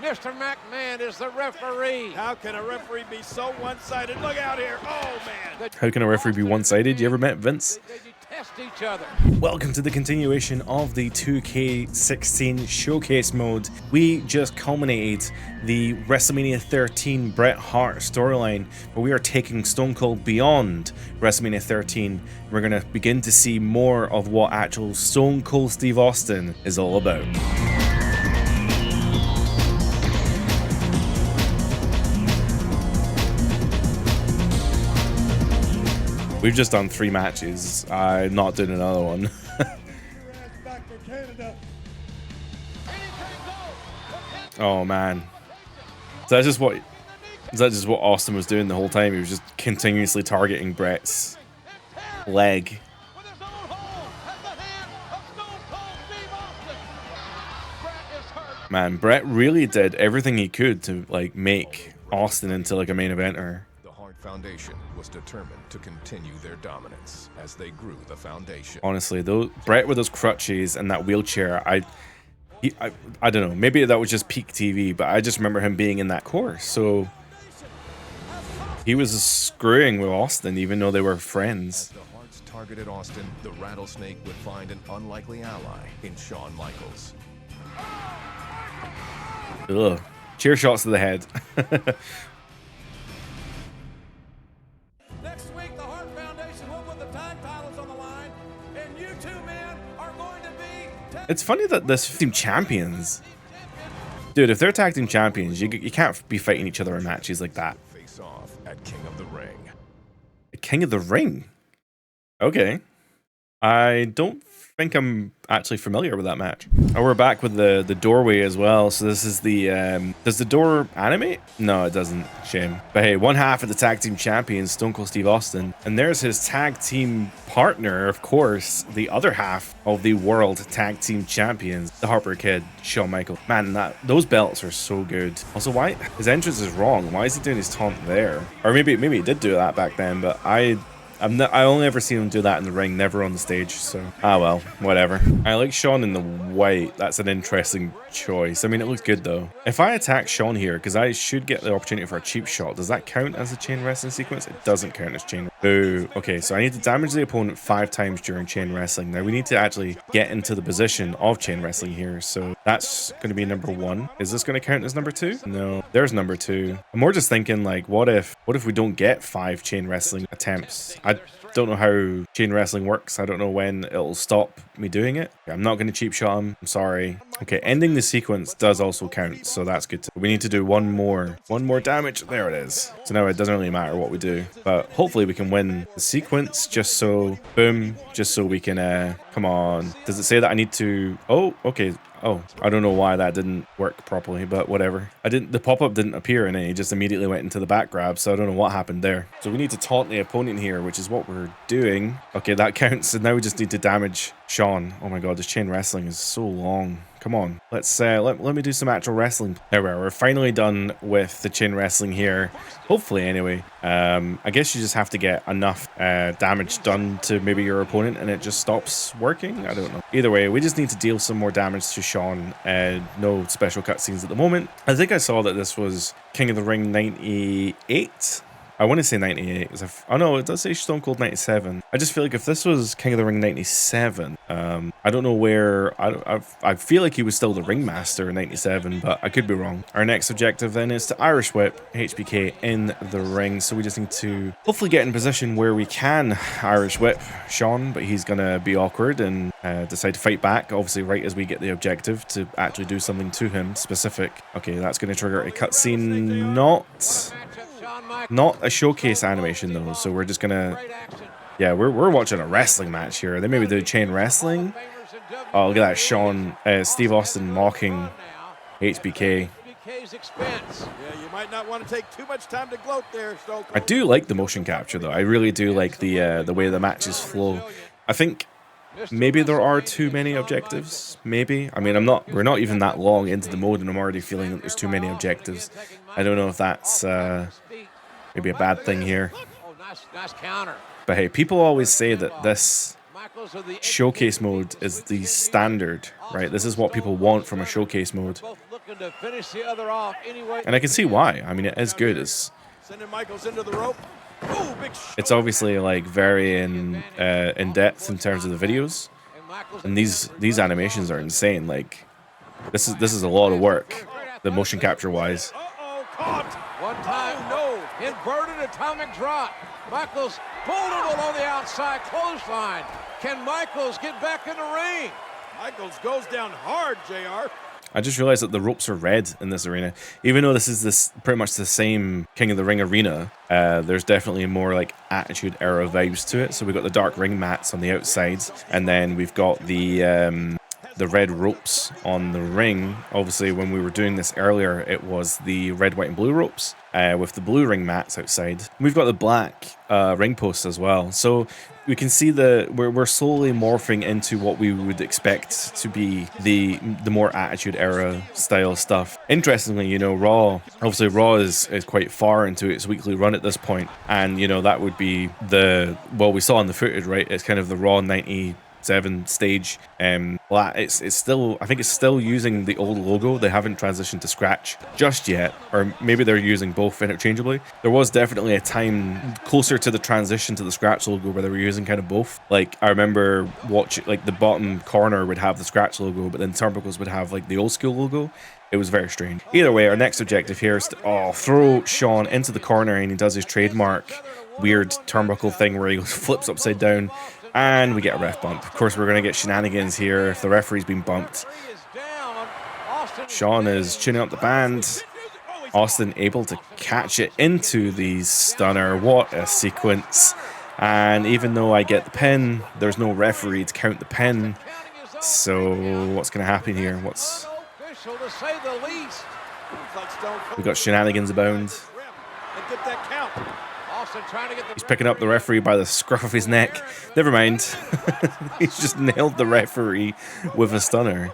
Mr. McMahon is the referee. How can a referee be so one-sided? Look out here. Oh, man. How can a referee be one-sided? You ever met Vince? They detest each other. Welcome to the continuation of the 2K16 Showcase mode. We just culminated the WrestleMania 13 Bret Hart storyline, where we are taking Stone Cold beyond WrestleMania 13. We're going to begin to see more of what actual Stone Cold Steve Austin is all about. We've just done 3 matches. I'm not doing another one. Oh man. Is that just what Austin was doing the whole time? He was just continuously targeting Bret's leg. Man, Bret really did everything he could to like make Austin into like a main eventer. Foundation was determined to continue their dominance as they grew the foundation. Honestly, though, Bret with those crutches and that wheelchair, I don't know, maybe that was just peak TV, but I just remember him being in that course, so he was screwing with Austin even though they were friends. As the Hearts targeted Austin, the Rattlesnake would find an unlikely ally in Shawn Michaels. Ugh. Chair shots to the head. It's funny that this team champions, dude, if they're tag team champions, you can't be fighting each other in matches like that. Face off at King of the Ring. King of the Ring? Okay. I don't think I'm actually familiar with that match. Oh, we're back with the doorway as well. So this is the does the door animate? No, it doesn't. Shame. But hey, one half of the tag team champions, Stone Cold Steve Austin, and there's his tag team partner, of course, the other half of the world tag team champions, the Harper Kid, Shawn Michaels. Man, those belts are so good. Also, why his entrance is wrong? Why is he doing his taunt there? Or maybe he did do that back then, but I only ever seen him do that in the ring, never on the stage, so well, whatever. I like Shawn in the white. That's an interesting choice. I mean, it looks good though. If I attack Shawn here, because I should get the opportunity for a cheap shot, does that count as a chain wrestling sequence? It doesn't count as chain. Boo. Okay, so I need to damage the opponent 5 times during chain wrestling. Now we need to actually get into the position of chain wrestling here, so that's going to be number 1. Is this going to count as number 2? No, there's number 2. I'm more just thinking like, what if we don't get 5 chain wrestling attempts? I don't know how chain wrestling works. I don't know when it'll stop me doing it. I'm not going to cheap shot him. I'm sorry. Okay, ending the sequence does also count, so that's good. We need to do one more damage. There it is. So now it doesn't really matter what we do, but hopefully we can win the sequence just so, boom, just so we can, come on. Does it say that I need to, oh, okay. Oh, I don't know why that didn't work properly, but whatever. The pop-up didn't appear and it just immediately went into the back grab, so I don't know what happened there. So we need to taunt the opponent here, which is what we're doing. Okay, that counts, and now we just need to damage Shawn. Oh my god, this chain wrestling is so long. Come on, let's let me do some actual wrestling. There we are. We're finally done with the chain wrestling here. Hopefully, anyway. I guess you just have to get enough damage done to maybe your opponent, and it just stops working. I don't know. Either way, we just need to deal some more damage to Shawn. No special cutscenes at the moment. I think I saw that this was King of the Ring 98. I want to say 98. Oh no, it does say Stone Cold 97. I just feel like if this was King of the Ring 97, I don't know where. I feel like he was still the ringmaster in 97, but I could be wrong. Our next objective then is to Irish Whip HBK in the ring. So we just need to hopefully get in position where we can Irish Whip Shawn, but he's gonna be awkward and decide to fight back. Obviously, right as we get the objective to actually do something to him specific. Okay, that's gonna trigger a cutscene. Not a showcase animation though, so we're just gonna, yeah, we're watching a wrestling match here. They maybe do chain wrestling. Oh, look at that, Shawn, Steve Austin mocking HBK. Yeah, you might not want to take too much time to gloat there, Stone Cold. I do like the motion capture though. I really do like the way the matches flow. I think maybe there are too many objectives. Maybe. I mean, we're not even that long into the mode, and I'm already feeling that there's too many objectives. I don't know if that's maybe a bad thing here. But hey, people always say that this showcase mode is the standard, right? This is what people want from a showcase mode. looking to finish the other off anyway. And I can see why. I mean, it is good. Sending Michaels into the rope. Ooh, big It's obviously like very in depth in terms of the videos, and these animations are insane. Like this is a lot of work, the motion capture wise. caught. One time, no. Inverted atomic drop. Michaels pulled it along the outside clothesline. Can Michaels get back in the ring? Michaels goes down hard, JR. I just realized that the ropes are red in this arena. Even though this is pretty much the same King of the Ring arena, there's definitely more like Attitude Era vibes to it. So we've got the dark ring mats on the outside, and then we've got the red ropes on the ring. Obviously, when we were doing this earlier, it was the red, white, and blue ropes with the blue ring mats outside. We've got the black ring posts as well. So we can see we're slowly morphing into what we would expect to be the more Attitude Era style stuff. Interestingly, you know, Raw is quite far into its weekly run at this point, and you know that would be we saw in the footage, right? It's kind of the Raw 97 stage. It's still, I think it's still using the old logo. They haven't transitioned to Scratch just yet, or maybe they're using both interchangeably. There was definitely a time closer to the transition to the Scratch logo where they were using kind of both. Like I remember watching, like the bottom corner would have the Scratch logo, but then Turnbuckles would have like the old school logo. It was very strange. Either way, our next objective here is to throw Sean into the corner, and he does his trademark weird turnbuckle thing where he flips upside down. And we get a ref bump. Of course, we're going to get shenanigans here if the referee's been bumped. Sean is tuning up the band. Austin able to catch it into the stunner. What a sequence. And even though I get the pin, there's no referee to count the pin. So what's going to happen here? We got shenanigans abound. He's picking up the referee by the scruff of his neck. Never mind. He's just nailed the referee with a stunner.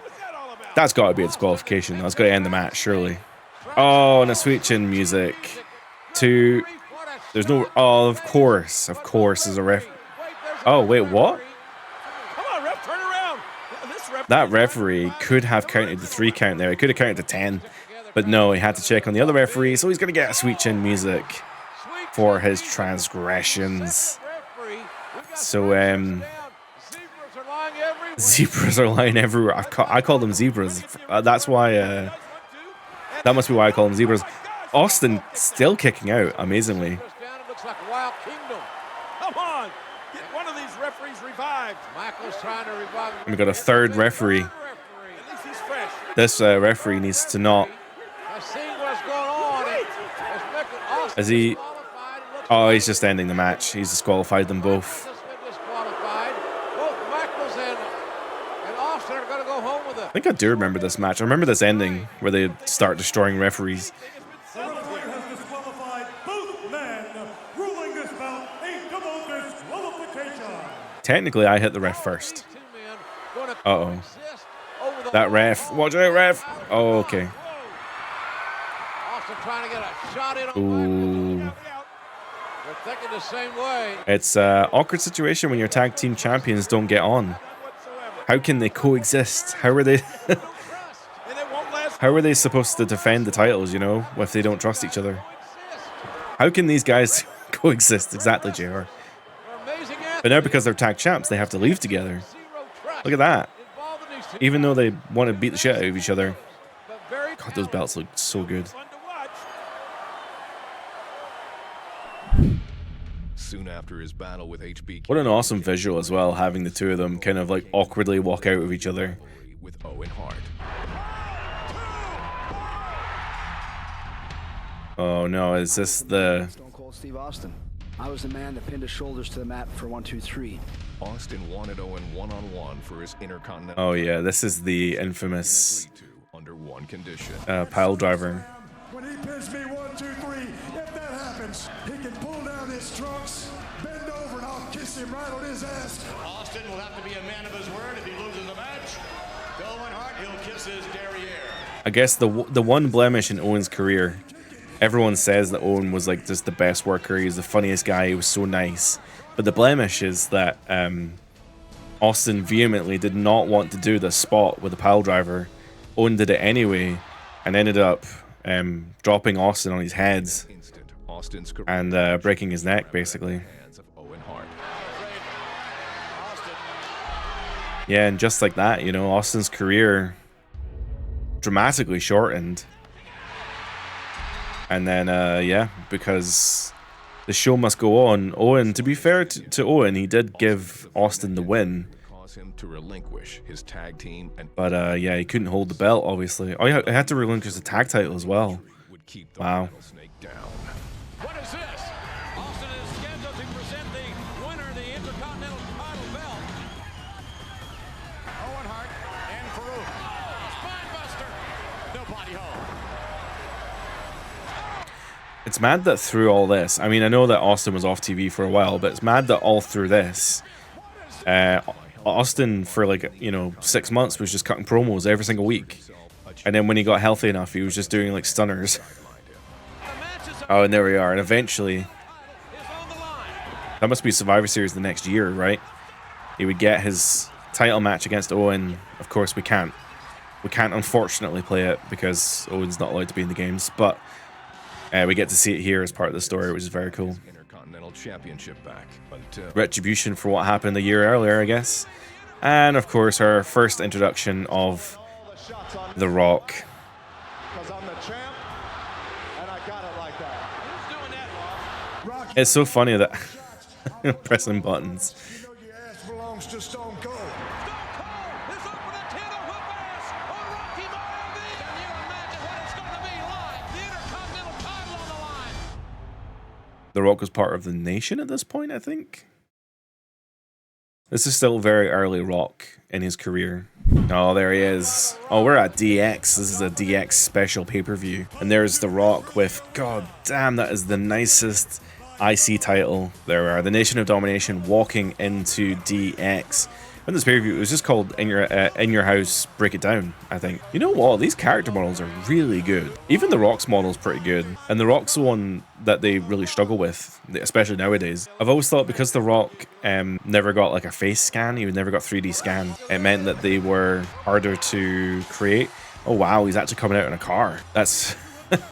That's got to be a disqualification. That's got to end the match, surely. Oh, and a sweet chin music. There's no... Oh, of course. Of course, there's a ref... Oh, wait, what? Come on, ref, turn around. That referee could have counted the 3 count there. He could have counted to 10. But no, he had to check on the other referee, so he's going to get a sweet chin music for his transgressions. So zebras are lying everywhere. I call them zebras. That's why that must be why I call them zebras. Austin still kicking out amazingly. Come on, get one of these referees revived. Michael's trying to revive him. We got a third referee. At least he's fresh. This referee needs to not. Seeing what's going on. Is he? Oh, he's just ending the match. He's disqualified them both. I think I do remember this match. I remember this ending where they start destroying referees. Technically, I hit the ref first. Uh-oh. That ref. Watch out, ref. Oh, okay. Ooh. Thinking the same way. It's an awkward situation when your tag team champions don't get on. How can they coexist? How are they? How are they supposed to defend the titles? You know, if they don't trust each other. How can these guys coexist? Exactly, JR. But now because they're tag champs, they have to leave together. Look at that. Even though they want to beat the shit out of each other. God, those belts look so good. Soon after his battle with HBK, What an awesome visual as well, having the two of them kind of like awkwardly walk out of each other. with Owen Hart. Oh no, is this the... Stone Cold Steve Austin. I was the man that pinned his shoulders to the mat for 1, 2, 3. Austin wanted Owen one-on-one for his Intercontinental. Oh yeah, this is the infamous agreed to under one condition. pile driver. When he pins me 1, 2, 3, if that happens, he can pull down his trunks, bend over, and I'll kiss him right on his ass. Austin will have to be a man of his word if he loses the match. To Owen Hart, he'll kiss his derriere. I guess the one blemish in Owen's career, everyone says that Owen was like just the best worker, he was the funniest guy, he was so nice. But the blemish is that Austin vehemently did not want to do the spot with the pile driver. Owen did it anyway, and ended up dropping Austin on his head and breaking his neck, basically. Yeah, and just like that, you know, Austin's career dramatically shortened. And then, yeah, because the show must go on. Owen, to be fair to Owen, he did give Austin the win. But, yeah, he couldn't hold the belt, obviously. Oh, yeah, he had to relinquish the tag title as well. Wow. What is this? Austin is scheduled to present the winner of the Intercontinental title belt. Owen Hart and Farouk. Oh, spine buster. No body hold. It's mad that through all this, I mean, I know that Austin was off TV for a while, but it's mad that all through this, Austin for like, you know, 6 months was just cutting promos every single week. And then when he got healthy enough, he was just doing like stunners. Oh, and there we are. And eventually, that must be Survivor Series the next year, right? He would get his title match against Owen. Of course, we can't unfortunately play it because Owen's not allowed to be in the games. But we get to see it here as part of the story, which is very cool. Retribution for what happened a year earlier, I guess. And of course, our first introduction of The Rock. It's so funny that pressing buttons. The Rock was part of the Nation at this point, I think. This is still very early Rock in his career. Oh, there he is. Oh, we're at DX. This is a DX special pay-per-view. And there's The Rock with, god damn, that is the nicest IC title. There are the Nation of Domination walking into DX. In this pay-per-view, it was just called In Your House, Break It Down, I think. You know what? These character models are really good. Even The Rock's model's pretty good. And The Rock's the one that they really struggle with, especially nowadays. I've always thought because The Rock never got like a face scan, he never got 3D scan, it meant that they were harder to create. Oh wow, he's actually coming out in a car. That's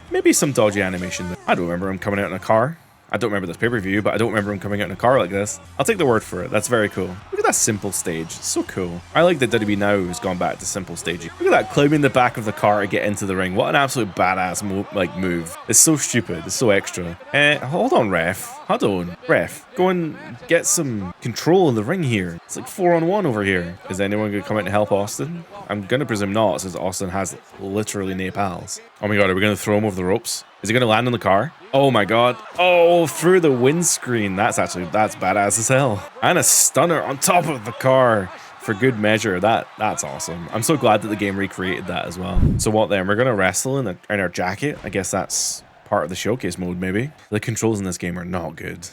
maybe some dodgy animation. I don't remember him coming out in a car. I don't remember this pay-per-view, but I don't remember him coming out in a car like this. I'll take the word for it. That's very cool. Look at that simple stage. It's so cool. I like that WWE now has gone back to simple staging. Look at that, climbing the back of the car to get into the ring. What an absolute badass move. It's so stupid. It's so extra. Hold on, ref. Hold on. Ref, go and get some control in the ring here. It's like 4-on-1 over here. Is anyone going to come out and help Austin? I'm going to presume not, since Austin has literally no pals. Oh my god, are we going to throw him over the ropes? Is he going to land on the car? Oh my god. Oh, through the windscreen. That's badass as hell. And a stunner on top of the car for good measure. That's awesome. I'm so glad that the game recreated that as well. So what then? We're going to wrestle in our jacket. I guess that's part of the showcase mode, maybe. The controls in this game are not good.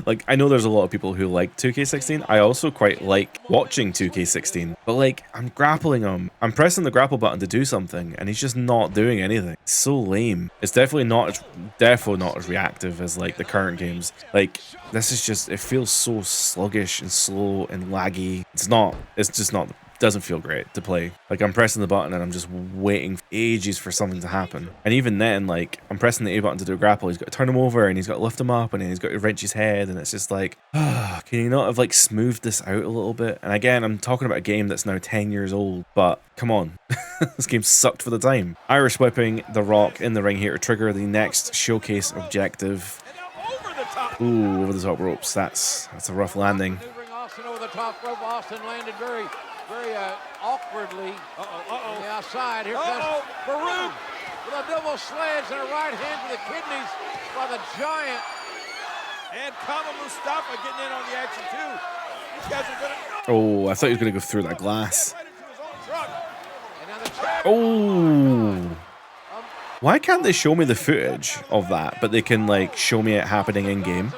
Like, I know there's a lot of people who like 2K16. I also quite like watching 2K16. But like, I'm grappling him. I'm pressing the grapple button to do something, and he's just not doing anything. It's so lame. It's definitely not as reactive as like the current games. Like, this is just, it feels so sluggish and slow and laggy. It's just not doesn't feel great to play. Like, I'm pressing the button and I'm just waiting for ages for something to happen. And even then, like, I'm pressing the A button to do a grapple. He's got to turn him over and he's got to lift him up and then he's got to wrench his head. And it's just like, can you not have like smoothed this out a little bit? And again, I'm talking about a game that's now 10 years old, but come on. This game sucked for the time. Irish whipping The Rock in the ring here to trigger the next showcase objective. Ooh, over the top ropes. That's a rough landing. Austin over the top rope. Austin landed very awkwardly on the outside. Here comes Farouk with a double sledge and a right hand to the kidneys by the Giant. And Kama Mustafa getting in on the action too. These guys are gonna. Oh, I thought he was gonna go through that glass. Oh. Why can't they show me the footage of that, but they can like show me it happening in game?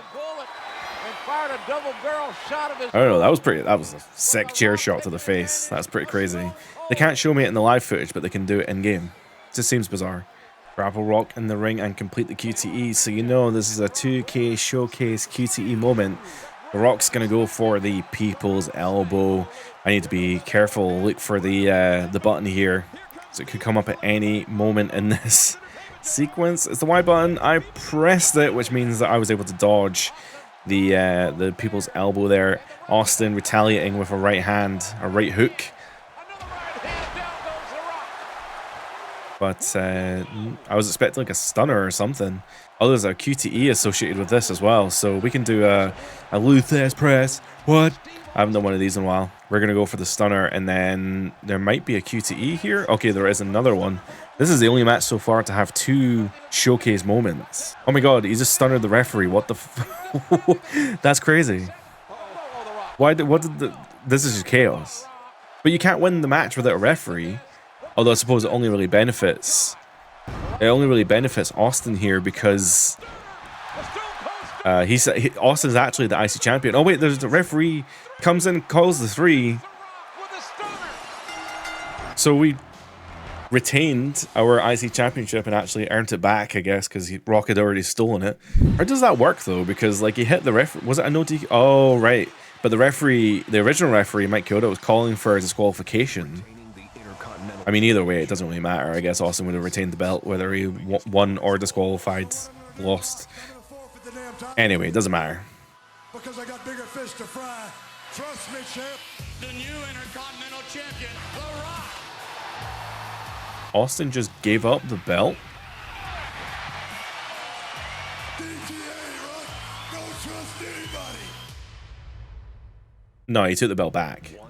I don't know, that was a sick chair shot to the face. That's pretty crazy. They can't show me it in the live footage, but they can do it in game. It just seems bizarre. Grapple Rock in the ring and complete the QTE, so you know this is a 2K showcase QTE moment. The Rock's gonna go for the people's elbow. I need to be careful, look for the button here. So it could come up at any moment in this sequence. It's the Y button. I pressed it, which means that I was able to dodge the people's elbow there. Austin retaliating with a right hand, a right hook. But I was expecting like a stunner or something. Oh, there's a QTE associated with this as well. So we can do a Luthez press. What? I haven't done one of these in a while. We're going to go for the stunner, and then there might be a QTE here. Okay, there is another one. This is the only match so far to have 2 showcase moments. Oh my god, he just stunned the referee. What the f... That's crazy. This is just chaos. But you can't win the match without a referee. Although I suppose it only really benefits... It only really benefits Austin here because... Austin's actually the IC champion. Oh wait, there's the referee comes in, calls the 3. So we retained our IC championship and actually earned it back, I guess, because Rock had already stolen it. How does that work though? Because like he hit the referee. Was it a no DQ? Oh right, but the referee, the original referee, Mike Kyoto, was calling for a disqualification. I mean, either way, it doesn't really matter. I guess Austin would have retained the belt whether he won or disqualified, lost. Anyway, it doesn't matter. Because I got bigger fish to fry. Trust me, champ. The new Intercontinental Champion, The Rock. Austin just gave up the belt. DTA, Rock. Don't trust anybody. No, he took the belt back. Royal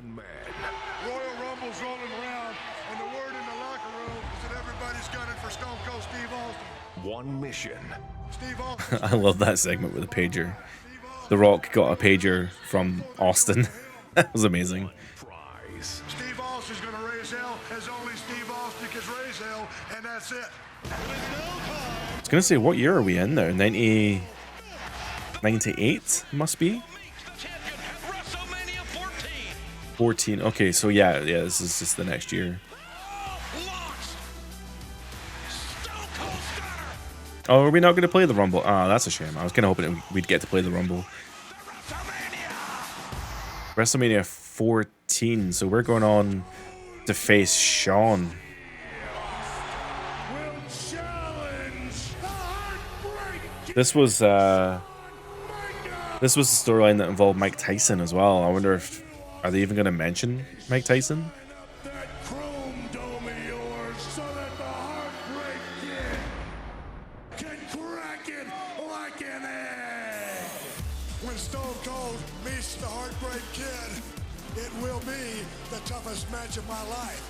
Rumble's rolling around, and the word in the locker room is that everybody's gunning for Stone Cold Steve Austin. One mission. Steve Austin. I love that segment with the pager. The Rock got a pager from Austin. That was amazing. Prize. Steve Austin's gonna raise hell as only Steve Austin can raise hell, and that's it. I was gonna say, what year are we in there? 98 must be. 14. Okay, so yeah, this is just the next year. Oh, are we not going to play the Rumble? Oh, that's a shame. I was kind of hoping we'd get to play the Rumble. WrestleMania 14. So we're going on to face Sean. This was the storyline that involved Mike Tyson as well. I wonder if are they even going to mention Mike Tyson? That chrome dome of yours, so that the Heartbreak Kid can crack it like an egg. When Stone Cold meets the Heartbreak Kid, it will be the toughest match of my life.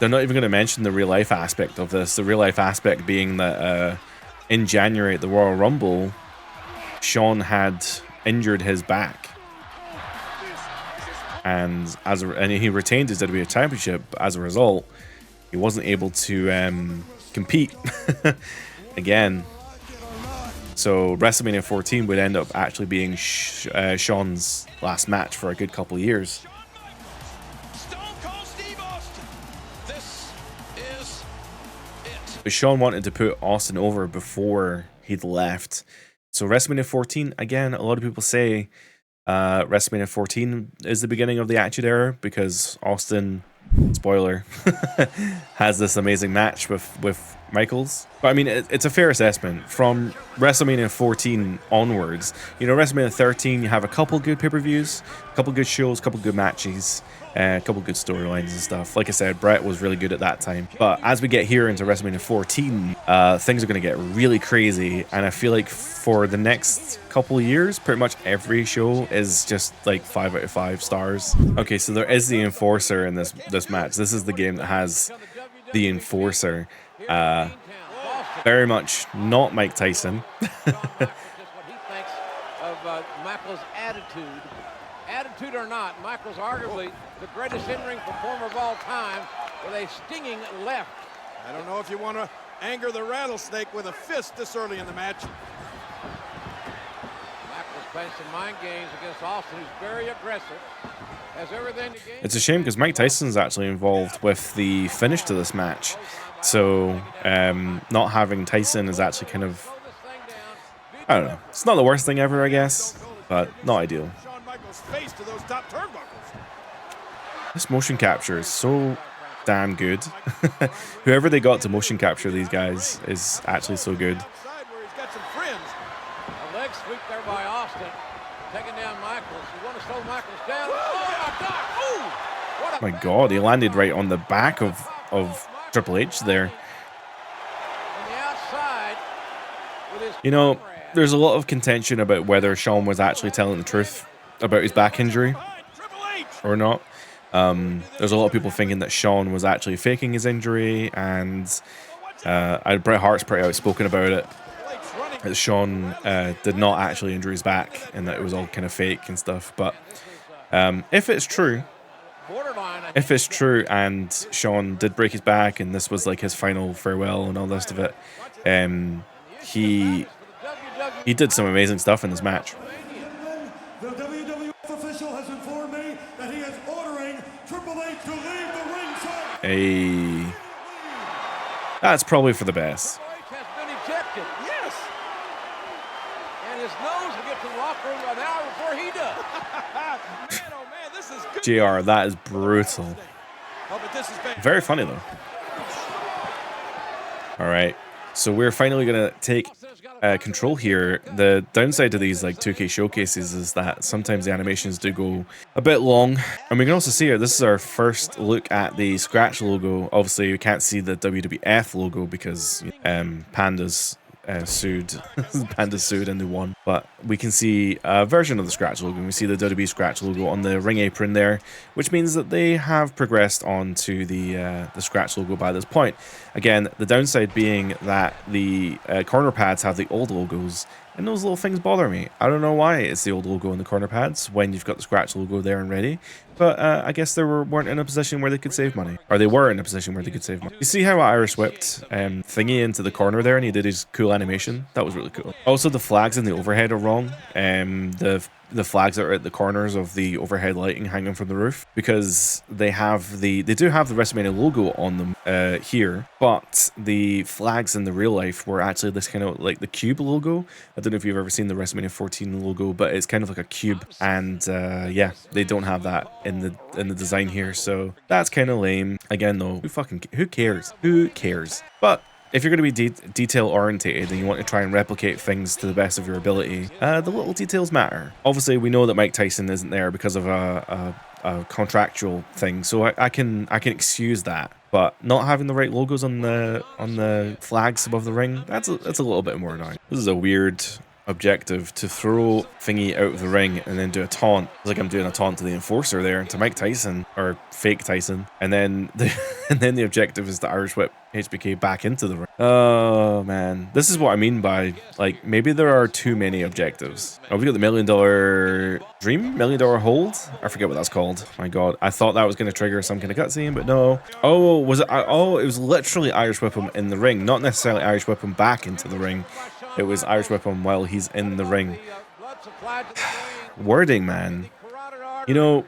They're not even going to mention the real life aspect of this. The real life aspect being that in January at the Royal Rumble, Sean had injured his back. And he retained his WWE Championship. As a result, he wasn't able to compete again. So WrestleMania 14 would end up actually being Sean's last match for a good couple of years. Stone Cold Steve Austin. This is it. But Sean wanted to put Austin over before he'd left. So WrestleMania 14, again, a lot of people say WrestleMania 14 is the beginning of the Attitude Era because Austin, spoiler, has this amazing match with Michaels. But I mean, it's a fair assessment. From WrestleMania 14 onwards, you know, WrestleMania 13, you have a couple good pay-per-views, a couple good shows, a couple good matches, a couple good storylines and stuff. Like I said, Brett was really good at that time. But as we get here into WrestleMania 14, things are going to get really crazy. And I feel like for the next couple of years, pretty much every show is just like 5 out of 5 stars. Okay, so there is the Enforcer in this match. This is the game that has the Enforcer. Very much not Mike Tyson. Just what he thinks of Michael's attitude. Attitude or not, Michael's arguably the greatest in-ring performer of all time with a stinging left. I don't know if you want to anger the Rattlesnake with a fist this early in the match. Michael's playing some mind games against Austin, who's very aggressive. Has everything to gain. It's a shame because Mike Tyson's actually involved with the finish to this match. So not having Tyson is actually kind of, I don't know. It's not the worst thing ever, I guess, but not ideal. Shawn Michaels' face to those top turnbuckles. This motion capture is so damn good. Whoever they got to motion capture these guys is actually so good. Where he's got some friends. A leg sweep there by Austin, taking down Michaels. You want to slow Michaels down? Oh my God! Ooh! What a My God, he landed right on the back of Triple H there. on the outside with his You know, comrade. there's a lot of contention about whether Shawn was actually telling the truth about his back injury Triple H. or not. There's a lot of people thinking that Shawn was actually faking his injury, and Bret Hart's pretty outspoken about it. That Shawn did not actually injure his back, and that it was all kind of fake and stuff. But if it's true, Borderline. I if it's true, and Shawn did break his back, and this was like his final farewell and all the rest of it, he did some amazing stuff in this match. The WWF official has informed me that he is ordering Triple H to leave the ringside. That's probably for the best. Triple H has been ejected. Yes. And his nose will get to the locker room an hour before he does. Man, oh man, this is good. JR, that is brutal. Oh, but this is bad. Very funny though. All right, so we're finally gonna take control here. The downside to these like 2K showcases is that sometimes the animations do go a bit long, and we can also see here this is our first look at the scratch logo. Obviously, we can't see the WWF logo because Panda's sued. Panda's sued and they won. But we can see a version of the scratch logo. We see the WWE scratch logo on the ring apron there, which means that they have progressed on to the scratch logo by this point. Again, the downside being that the corner pads have the old logos, and those little things bother me. I don't know why it's the old logo in the corner pads when you've got the scratch logo there and ready, but I guess they weren't in a position where they could save money. Or they were in a position where they could save money. You see how Irish whipped Thingy into the corner there, and he did his cool animation? That was really cool. Also, the flags in the overhead are wrong. The flags that are at the corners of the overhead lighting hanging from the roof, because they do have the WrestleMania logo on them here, but the flags in the real life were actually this kind of like the cube logo. I don't know if you've ever seen the WrestleMania 14 logo, but it's kind of like a cube, and yeah, they don't have that in the design here, so that's kind of lame. Again though, who cares? Who cares? But if you're going to be detail orientated and you want to try and replicate things to the best of your ability, the little details matter. Obviously, we know that Mike Tyson isn't there because of a contractual thing, so I can excuse that. But not having the right logos on the flags above the ring, that's a little bit more annoying. This is a weird objective to throw Thingy out of the ring and then do a taunt. It's like I'm doing a taunt to the enforcer there, to Mike Tyson, or fake Tyson, and then the objective is to Irish whip HBK back into the ring. Oh man, this is what I mean by like maybe there are too many objectives. Oh, we got the $1 million dream, $1 million hold. I forget what that's called. My God, I thought that was going to trigger some kind of cutscene, but no. Oh, was it? Oh, it was literally Irish whip him in the ring, not necessarily Irish whip him back into the ring. It was Irish whip him while he's in the ring. Wording, man. You know,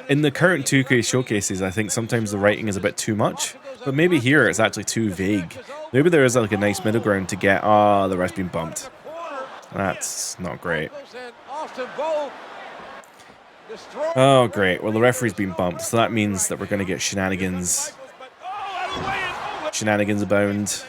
in the current 2K showcases, I think sometimes the writing is a bit too much, but maybe here it's actually too vague. Maybe there is like a nice middle ground to get, the ref's been bumped. That's not great. Oh, great. Well, the referee's been bumped, so that means that we're going to get shenanigans. Shenanigans abound.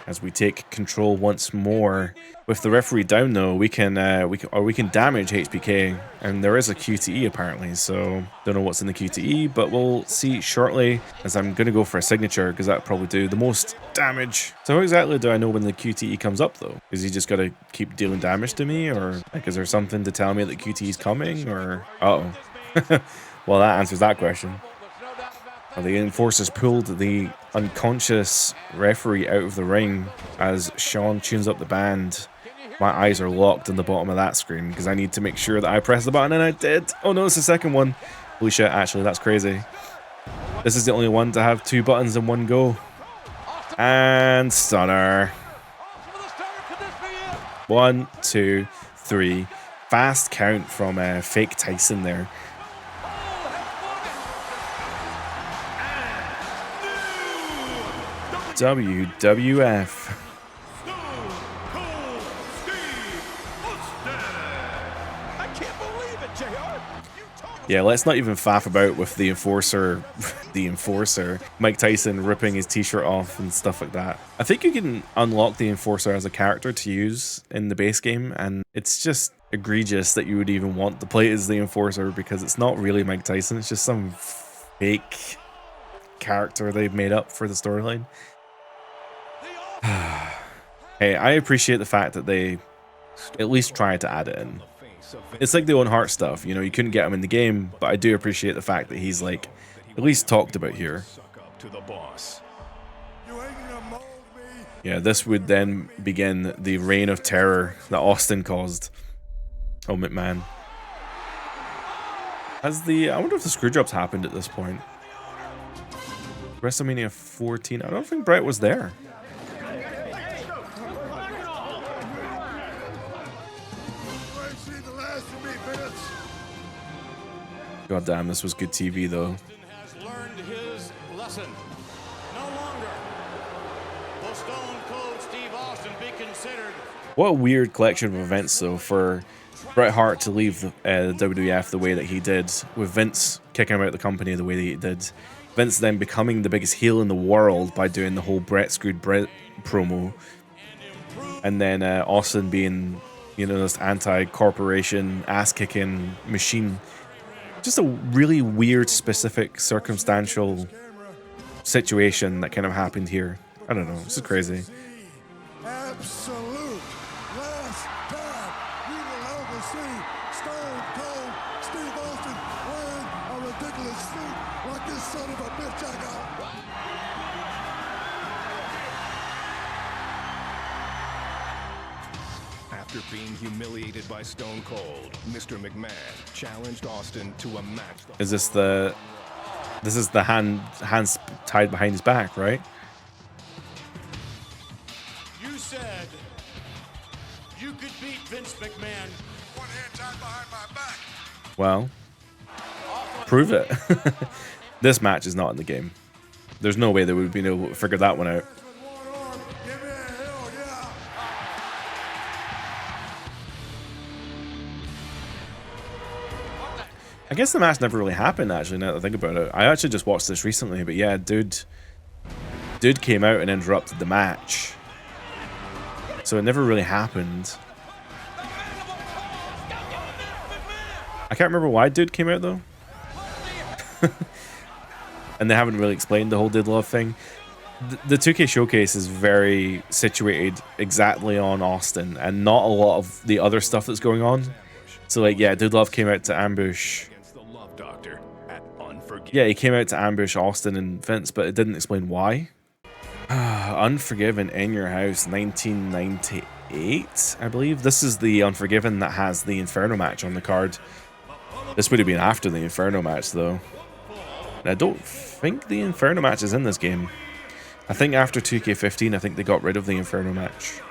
As we take control once more. With the referee down though, we can damage HBK, and there is a QTE apparently, so don't know what's in the QTE, but we'll see shortly, as I'm gonna go for a signature because that'll probably do the most damage. So how exactly do I know when the QTE comes up though? Is he just gotta keep dealing damage to me, or like is there something to tell me that QTE is coming, or uh-oh. Well, that answers that question. Well, the enforcers pulled the unconscious referee out of the ring as Shawn tunes up the band. My eyes are locked on the bottom of that screen because I need to make sure that I press the button, and I did. Oh no, it's the second one. Holy shit, actually, that's crazy. This is the only one to have 2 buttons in one go. And stunner. 1, 2, 3. Fast count from fake Tyson there. WWF. Yeah, let's not even faff about with the enforcer, the enforcer, Mike Tyson ripping his t-shirt off and stuff like that. I think you can unlock the enforcer as a character to use in the base game, and it's just egregious that you would even want to play as the enforcer because it's not really Mike Tyson, it's just some fake character they've made up for the storyline. Hey, I appreciate the fact that they at least tried to add it in. It's like the Owen Hart stuff, you know, you couldn't get him in the game, but I do appreciate the fact that he's like at least talked about here. Yeah, this would then begin the reign of terror that Austin caused. Oh, McMahon. I wonder if the screw jobs happened at this point. WrestleMania 14. I don't think Brett was there. God damn, this was good TV though. Has learned his lesson. No longer will Stone Cold Steve Austin be considered. What a weird collection of events though for Bret Hart to leave the WWF the way that he did, with Vince kicking him out of the company the way that he did. Vince then becoming the biggest heel in the world by doing the whole Bret screwed Bret promo. And then Austin being, you know, this anti-corporation, ass-kicking machine. Just a really weird, specific, circumstantial situation that kind of happened here. I don't know. This is crazy. Absolute last time we will ever see Stone Cold Steve Austin wearing a ridiculous suit like this son of a bitch I got. After being humiliated by Stone Cold, Mr. McMahon challenged Austin to a match. Is this the... This is the hands tied behind his back, right? You said you could beat Vince McMahon. One hand tied behind my back. Well, prove it. This match is not in the game. There's no way they would have been able to figure that one out. Give me a hell yeah. I guess the match never really happened, actually, now that I think about it. I actually just watched this recently, but yeah, dude came out and interrupted the match. So it never really happened. I can't remember why dude came out, though. And they haven't really explained the whole Dude Love thing. The 2K Showcase is very situated exactly on Austin, and not a lot of the other stuff that's going on. So, like, yeah, Dude Love came out to ambush... Yeah, he came out to ambush Austin and Vince, but it didn't explain why. Unforgiven in Your House, 1998, I believe. This is the Unforgiven that has the Inferno match on the card. This would have been after the Inferno match, though. And I don't think the Inferno match is in this game. I think after 2K15, I think they got rid of the Inferno match.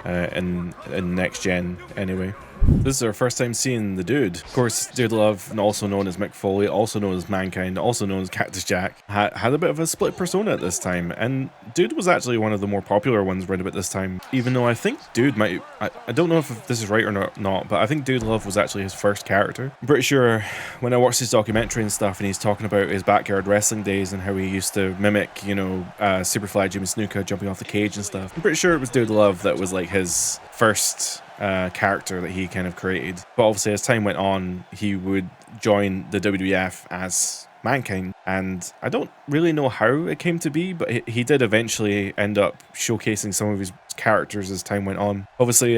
In next gen, anyway. This is our first time seeing the dude. Of course, Dude Love, also known as Mick Foley, also known as Mankind, also known as Cactus Jack, had a bit of a split persona at this time, and Dude was actually one of the more popular ones right about this time, even though I think Dude might... I don't know if this is right or not, but I think Dude Love was actually his first character. I'm pretty sure when I watched his documentary and stuff, and he's talking about his backyard wrestling days and how he used to mimic, you know, Superfly Jimmy Snuka jumping off the cage and stuff. I'm pretty sure it was Dude Love that was like his first... character that he kind of created. But obviously as time went on, he would join the WWF as Mankind, and I don't really know how it came to be, but he did eventually end up showcasing some of his characters as time went on. Obviously,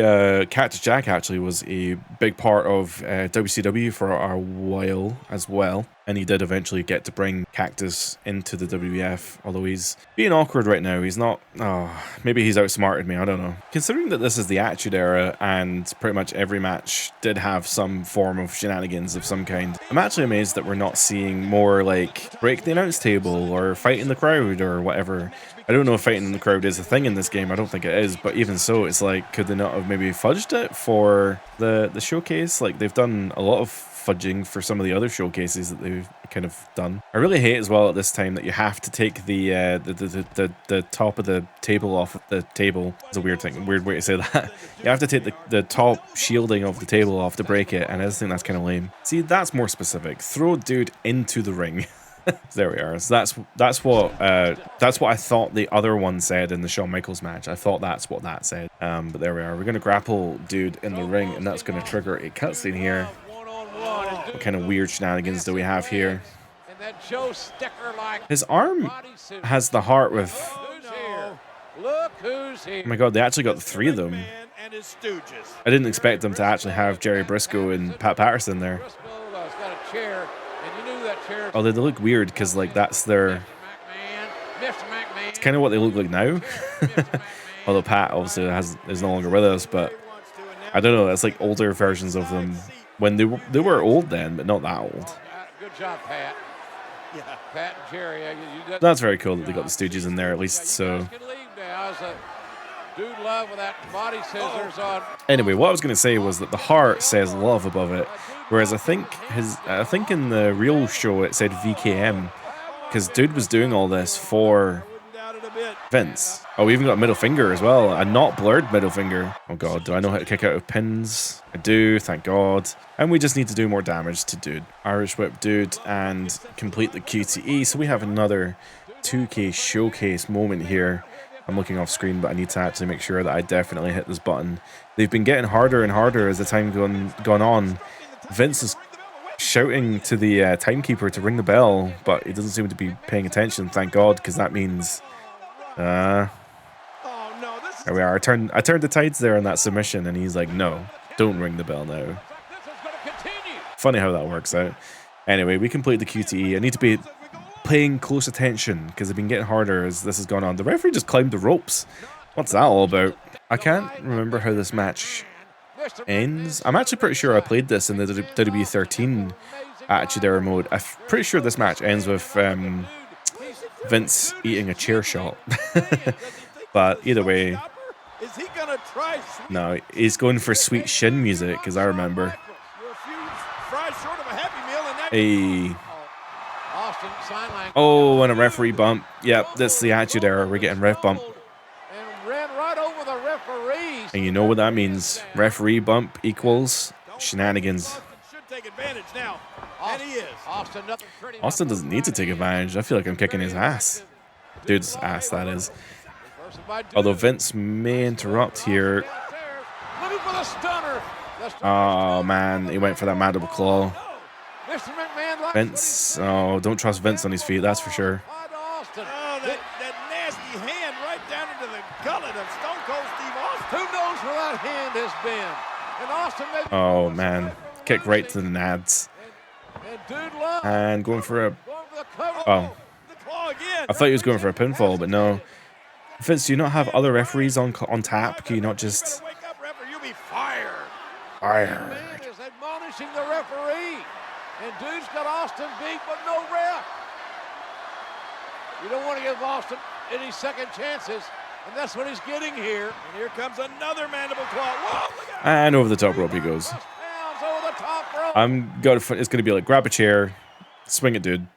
Cactus Jack actually was a big part of WCW for a while as well, and he did eventually get to bring Cactus into the WWF, although he's being awkward right now. He's not... Oh, maybe he's outsmarted me, I don't know. Considering that this is the Attitude Era, and pretty much every match did have some form of shenanigans of some kind, I'm actually amazed that we're not seeing more like break the announce table or fight in the crowd or whatever. I don't know if fighting in the crowd is a thing in this game. I don't think it is, but even so, it's like, could they not have maybe fudged it for the showcase? Like, they've done a lot of fudging for some of the other showcases that they've kind of done. I really hate as well at this time that you have to take the top of the table off of the table. It's a weird thing, weird way to say that. You have to take the top shielding of the table off to break it, and I just think that's kind of lame. See, that's more specific. Throw dude into the ring. There we are. So that's what I thought the other one said in the Shawn Michaels match. I thought that's what that said. But there we are. We're gonna grapple dude in the ring, and that's gonna trigger a cutscene here. What kind of weird shenanigans do we have here? His arm has the heart with. Oh my god, they actually got the three of them. I didn't expect them to actually have Jerry Briscoe and Pat Patterson there. Oh, they look weird because like that's their. It's kind of what they look like now. Although Pat obviously is no longer with us, but I don't know. That's like older versions of them when they were old then, but not that old. Good job, Pat. Yeah, Pat and Jerry. That's very cool that they got the Stooges in there at least. So. Dude love with that body scissors on. Anyway, what I was going to say was that the heart says love above it, whereas I think in the real show it said VKM, because dude was doing all this for Vince. Oh, we even got a middle finger as well, a not blurred middle finger. Oh god, do I know how to kick out of pins? I do, thank god. And we just need to do more damage to dude. Irish whip dude and complete the QTE. So we have another 2K showcase moment here. I'm looking off screen, but I need to actually make sure that I definitely hit this button. They've been getting harder and harder as the time gone on. Vince is shouting to the timekeeper to ring the bell, but he doesn't seem to be paying attention, thank god, because that means... there we are. I turned the tides there on that submission, and he's like, no, don't ring the bell now. Funny how that works out. Anyway, we complete the QTE. I need to be paying close attention because they've been getting harder as this has gone on. The referee just climbed the ropes. What's that all about? I can't remember how this match ends. I'm actually pretty sure I played this in the WWE 13 Attitude Era mode. I'm pretty sure this match ends with Vince eating a chair shot. But either way, no, he's going for sweet shin music, as I remember. Hey. Oh, and a referee bump. Yep, that's the Attitude Era. We're getting ref bump. And you know what that means. Referee bump equals shenanigans. Austin doesn't need to take advantage. I feel like I'm kicking his ass. Dude's ass, that is. Although Vince may interrupt here. Oh, man. He went for that mandible claw. Vince, oh, don't trust Vince on his feet, that's for sure. Oh, that nasty hand right down into the gullet of Stone Cold Steve Austin. Who knows where that hand has been? And Austin maybe. Oh man, kick right to the nads. And going for a. Oh, I thought he was going for a pinfall, but no. Vince, do you not have other referees on tap? Can you not just? Wake up, referee, you'll be fired. Fired. Is admonishing the referee. And dude's got Austin beat, but no ref. You don't want to give Austin any second chances, and that's what he's getting here. And here comes another mandible claw. Whoa, look at And over the top rope he goes. Over the top rope. It's gonna be like grab a chair, swing it, dude.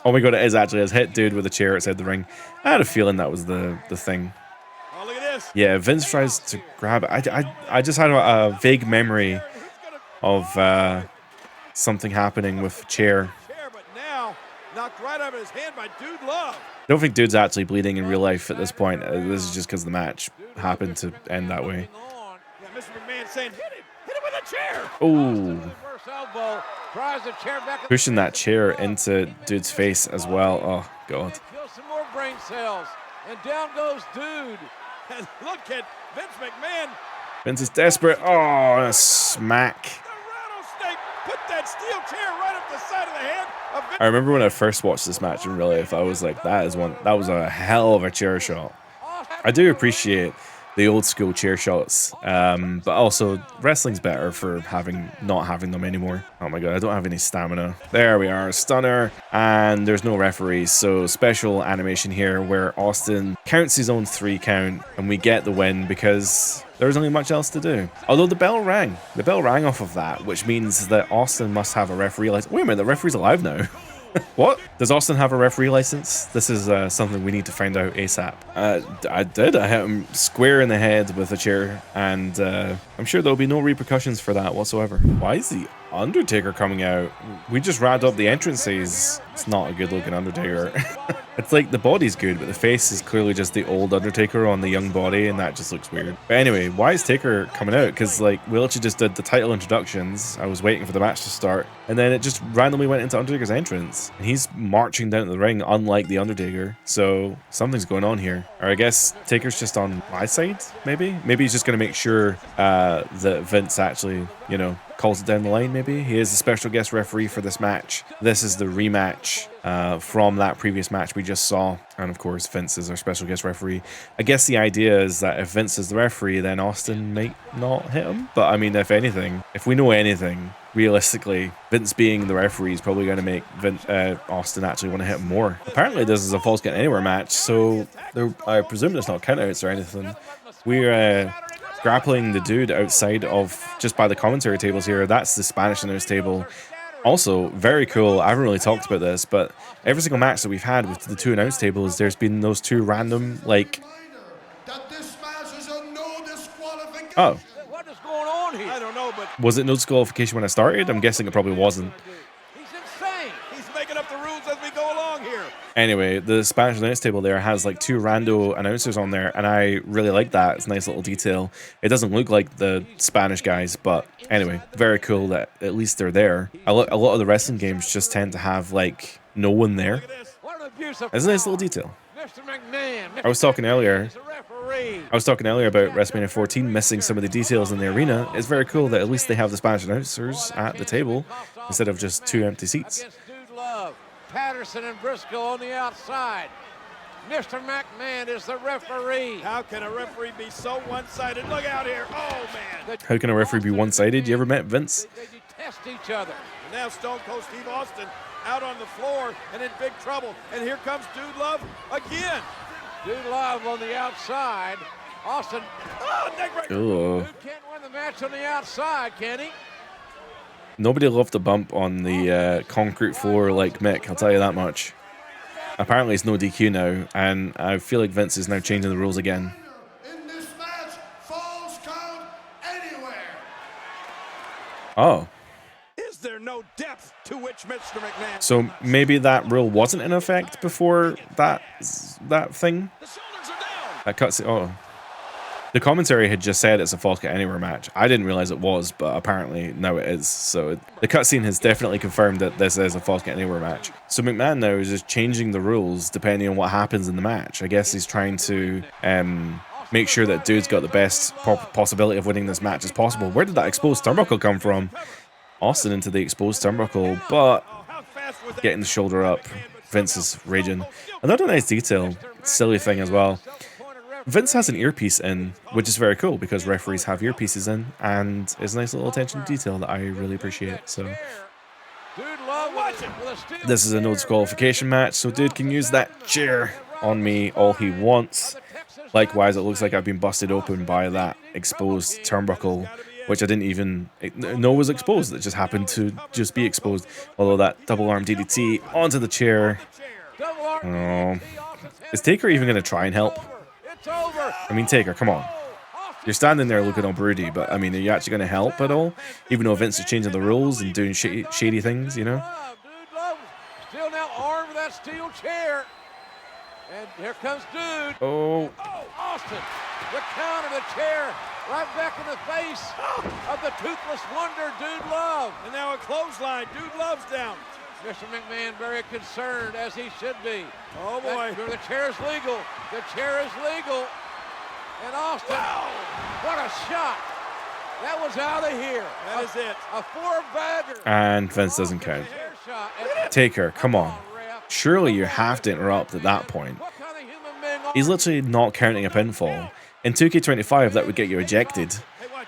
Oh my god, it is actually. It's hit dude with a chair outside the ring. I had a feeling that was the thing. Oh, look at this. Yeah, Vince tries to grab it. I just had a vague memory of something happening with chair. But now knocked right out of his hand by Dude Love. I don't think dude's actually bleeding in real life at this point. This is just because the match happened to end that way. Yeah, Mr. McMahon saying, hit him with a chair. Oh, pushing that chair into dude's face as well. Oh god. Kill some more brain cells, and down goes dude. And look at Vince McMahon. Vince is desperate. Oh, a smack. Put that steel chair right up the side of the head of Vince. I remember when I first watched this match in real life, I was like, that was a hell of a chair shot. I do appreciate the old school chair shots, but also wrestling's better for not having them anymore. Oh my god, I don't have any stamina. There we are, stunner, and there's no referee, so special animation here where Austin counts his own 3 count, and we get the win because There wasn't really much else to do. Although the bell rang. The bell rang off of that, which means that Austin must have a referee license. Wait a minute, the referee's alive now. What? Does Austin have a referee license? This is something we need to find out ASAP. I did. I hit him square in the head with a chair, and I'm sure there'll be no repercussions for that whatsoever. Why is the Undertaker coming out? We just wrapped up the entrances. It's not a good looking Undertaker. It's like the body's good, but the face is clearly just the old Undertaker on the young body, and that just looks weird. But anyway, why is Taker coming out? Because like we literally just did the title introductions. I was waiting for the match to start, and then it just randomly went into Undertaker's entrance. And he's marching down to the ring, unlike the Undertaker. So something's going on here. Or I guess Taker's just on my side, maybe? Maybe he's just going to make sure that Vince actually, you know, calls it down the line, maybe. He is a special guest referee for this match. This is the rematch from that previous match we just saw. And of course, Vince is our special guest referee. I guess the idea is that if Vince is the referee, then Austin might not hit him. But I mean, if anything, if we know anything, realistically, Vince being the referee is probably going to make Austin actually want to hit him more. Apparently, this is a Falls Count Anywhere match, so I presume it's not countouts or anything. We're grappling the dude outside of, just by the commentary tables here. That's the Spanish announce table. Also, very cool. I haven't really talked about this, but every single match that we've had with the two announce tables, there's been those two random, like... Oh. What is going on here? I don't know, but Was it no disqualification when I started? I'm guessing it probably wasn't. He's insane. he's making up the rules as we go along here. Anyway, the Spanish announce table there has like two rando announcers on there, and I really like that. It's a nice little detail. It doesn't look like the Spanish guys, but anyway, very cool that at least they're there. A lot of the wrestling games just tend to have like no one there. What an abuse of It's a nice little detail. Mr. McMahon. I was talking earlier Referee. about WrestleMania 14 missing some of the details in the arena. It's very cool that at least they have the Spanish announcers at the table instead of just two empty seats. Against Dude Love. Patterson and Briscoe on the outside. Mr. McMahon is the referee. How can a referee be so one-sided? Look out here. Oh, man. How can a referee be one-sided? You ever met Vince? They detest each other. And now Stone Cold Steve Austin out on the floor and in big trouble. And here comes Dude Love again. Dude Love on the outside. Austin. Oh, neck breaker. Ugh. Dude can't win the match on the outside, can he? Nobody loved the bump on the concrete floor like Mick, I'll tell you that much. Apparently it's no DQ now, and I feel like Vince is now changing the rules again. In this match, Falls Count Anywhere. Oh, Is there no depth to which Mr. McMahon... so maybe that rule wasn't in effect before that thing? The shoulders are down. That cuts it. Oh. The commentary had just said it's a Falls Count Anywhere match. I didn't realize it was, but apparently now it is. So the cutscene has definitely confirmed that this is a Falls Count Anywhere match. So McMahon now is just changing the rules depending on what happens in the match. I guess he's trying to make sure that Dude's got the best possibility of winning this match as possible. Where did that exposed turnbuckle come from? Austin into the exposed turnbuckle, but getting the shoulder up. Vince is raging. Another nice detail, silly thing as well. Vince has an earpiece in, which is very cool because referees have earpieces in, and it's a nice little attention to detail that I really appreciate. So this is a no disqualification match, so Dude can use that chair on me all he wants. Likewise, it looks like I've been busted open by that exposed turnbuckle, which I didn't even know was exposed. It just happened to just be exposed. Although that double arm DDT onto the chair. Oh, is Taker even going to try and help? I mean, Taker, come on. You're standing there looking all broody, but I mean, are you actually going to help at all? Even though Vince is changing the rules and doing shady things, you know? Dude Love still now armed with that steel chair. And here comes Dude. Oh. Austin, the counter, the chair, right back in the face of the toothless wonder, Dude Love. And now a clothesline. Dude Love's down. Mr. McMahon very concerned, as he should be. Oh, boy. The chair is legal. The chair is legal. And Austin, what a shot. That was out of here. That is it. A four-bagger. And Vince doesn't count. Chair shot. Taker, come on. Surely you have to interrupt at that point. What kind of human being are He's literally not counting a pinfall. In 2K25, that would get you ejected.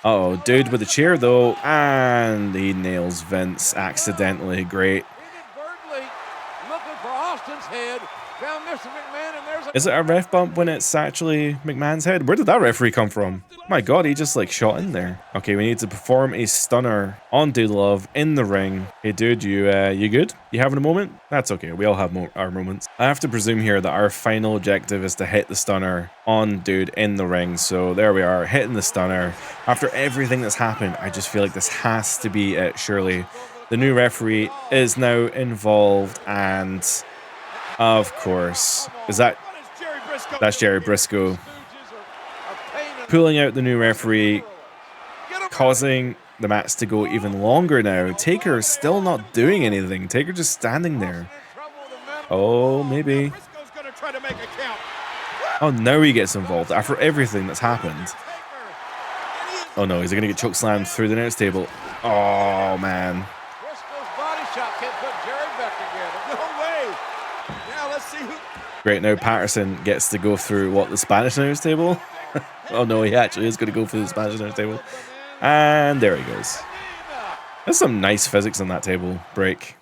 Uh-oh, Dude with the chair, though. And he nails Vince accidentally. Great. inadvertently looking for Austin's head, found Mr. McMahon, and there's Is it a ref bump when it's actually McMahon's head? Where did that referee come from? My God, he just like shot in there. Okay, we need to perform a stunner on Dude Love in the ring. Hey dude, you good? You having a moment? That's okay, we all have our moments. I have to presume here that our final objective is to hit the stunner on Dude in the ring. So there we are, hitting the stunner. After everything that's happened, I just feel like this has to be it, surely. The new referee is now involved, and of course, that's Jerry Briscoe pulling out the new referee, causing the match to go even longer now. Taker still not doing anything. Taker just standing there. Oh, maybe. Oh, now he gets involved after everything that's happened. Oh no, he's gonna get choke slammed through the announce table. Oh man. Great, now Patterson gets to go through, what, the Spanish announce table? Oh no, he actually is going to go through the Spanish announce table. And there he goes. There's some nice physics on that table break.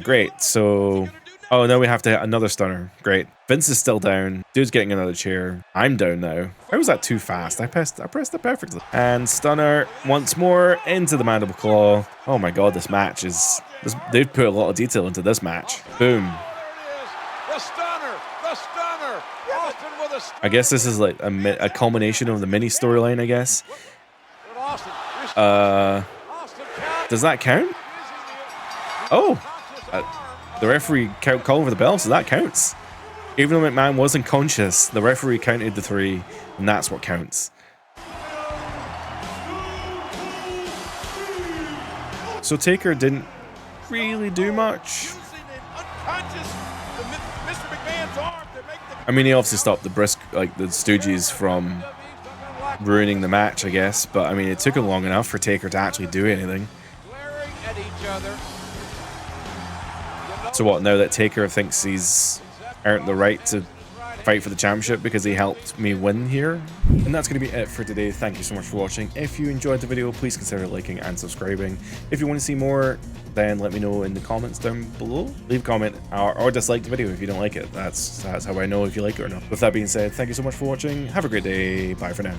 Great, so... Oh, no, we have to hit another stunner. Great. Vince is still down. Dude's getting another chair. I'm down now. How was that too fast? I pressed it perfectly. And stunner once more into the mandible claw. Oh my God, this match is... They've put a lot of detail into this match. Boom. I guess this is like a culmination of the mini storyline, I guess. Does that count? Oh, the referee called over the bell, so that counts. Even though McMahon wasn't conscious, the referee counted the 3, and that's what counts. So Taker didn't really do much. I mean, he obviously stopped the Stooges from ruining the match, I guess. But I mean, it took him long enough for Taker to actually do anything. So what, now that Taker thinks he's earned the right to fight for the championship because he helped me win here? And that's going to be it for today. Thank you so much for watching. If you enjoyed the video, please consider liking and subscribing. If you want to see more, then let me know in the comments down below. Leave a comment or dislike the video if you don't like it. That's how I know if you like it or not. With that being said, thank you so much for watching. Have a great day. Bye for now.